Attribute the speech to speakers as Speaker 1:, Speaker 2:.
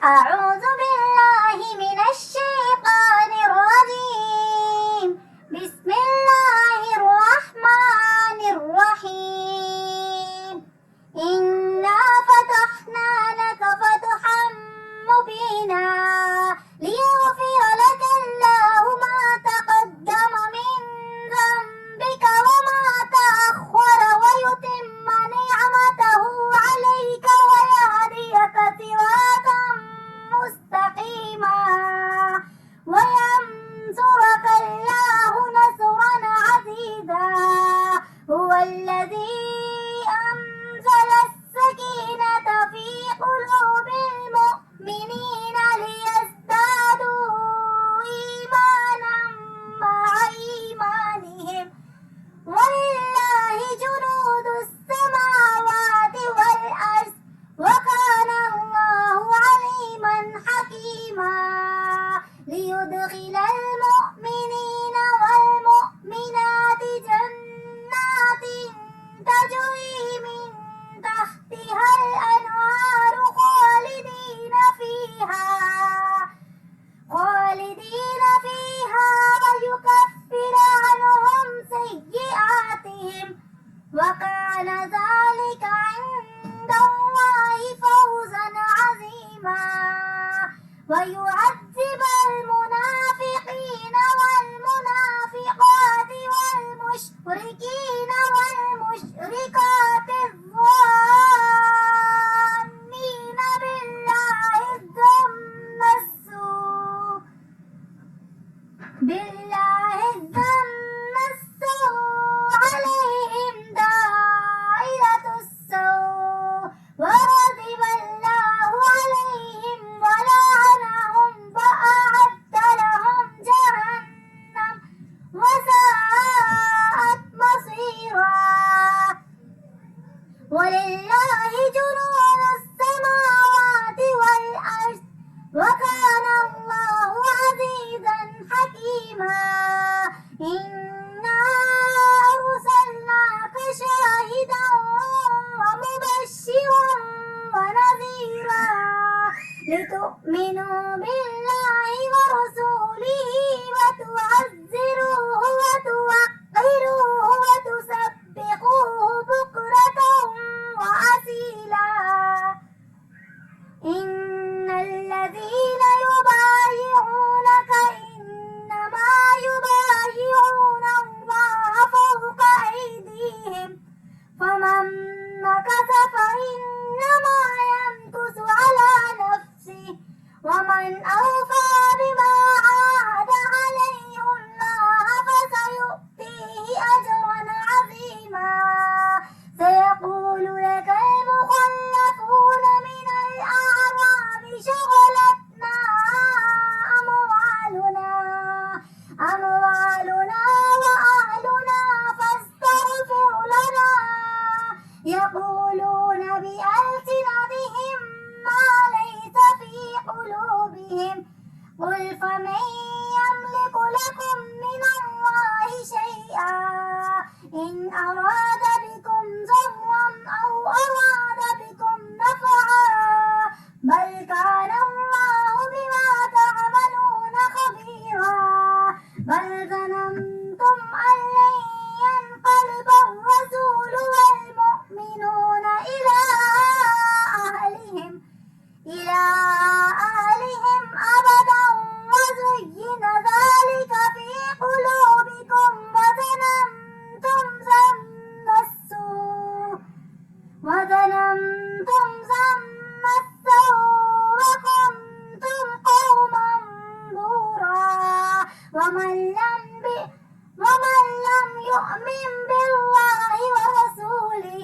Speaker 1: أعوذ بالله من الشيطان الرجيم. بسم الله الرحمن الرحيم. إنا فتحنا لك فتحا مبينا ليغفر لك الله ما تقدم من ذنبك وما تأخر ويتم نعمته عليك ويهديك صراطا مستقيما وينصرك الله نصرا عزيزا. هو الذي أنزل السكينة في قلوب المؤمنين ليزدادوا إيمانا مع إيمانهم ولله جنود السماوات والأرض وكان الله عليما حكيما. ليدخل المؤمنين والمؤمنات جنات تجري من تحتها الأنهار خالدين فيها ويكفر عنهم سيئاتهم وكان ذلك عند الله فوزا عظيما. ويعذب المنافقين والمنافقات والمشركين والمشركات الظانين بالله الظن السوء عليهم دائرة السوء وغضب الله عليهم ولعنهم وأعد لهم جهنم وساءت مصيرا. ولله جنود السماوات والأرض وكان الله عزيزا حكيما. إنا أرسلناك شاهدا ومبشرا ونذيرا لتؤمنوا بالله ورسوله وتعزروه وتوقروه وتسبحوه بكرة وأصيلا. إن الذين يبايعونك إنما يبايعون الله فوق أيديهم فمن نكث فإنما ينكث على نفسه ومن أوفى بما عاهد عليه الله فسيؤتيه أجرا عظيما. سيقول لك المخلفون من الأعراب شغلتنا أموالنا وأهلنا فاستغفر لنا. يقولون بألسنتهم ما ليس في قلوبهم قل فمن يملك لكم من الله شيئا إن أراد بكم ضرا أو أراد بكم نفعا بل كان الله بما تعملون خبيرا. بل ظننتم أن لن ينقلب الرسول والمؤمنون إلى أهلهم أبدا وزين ذلك في قلوبكم وظننتم ظن السوء وكنتم قوما بورا. ومن لم يؤمن بالله ورسوله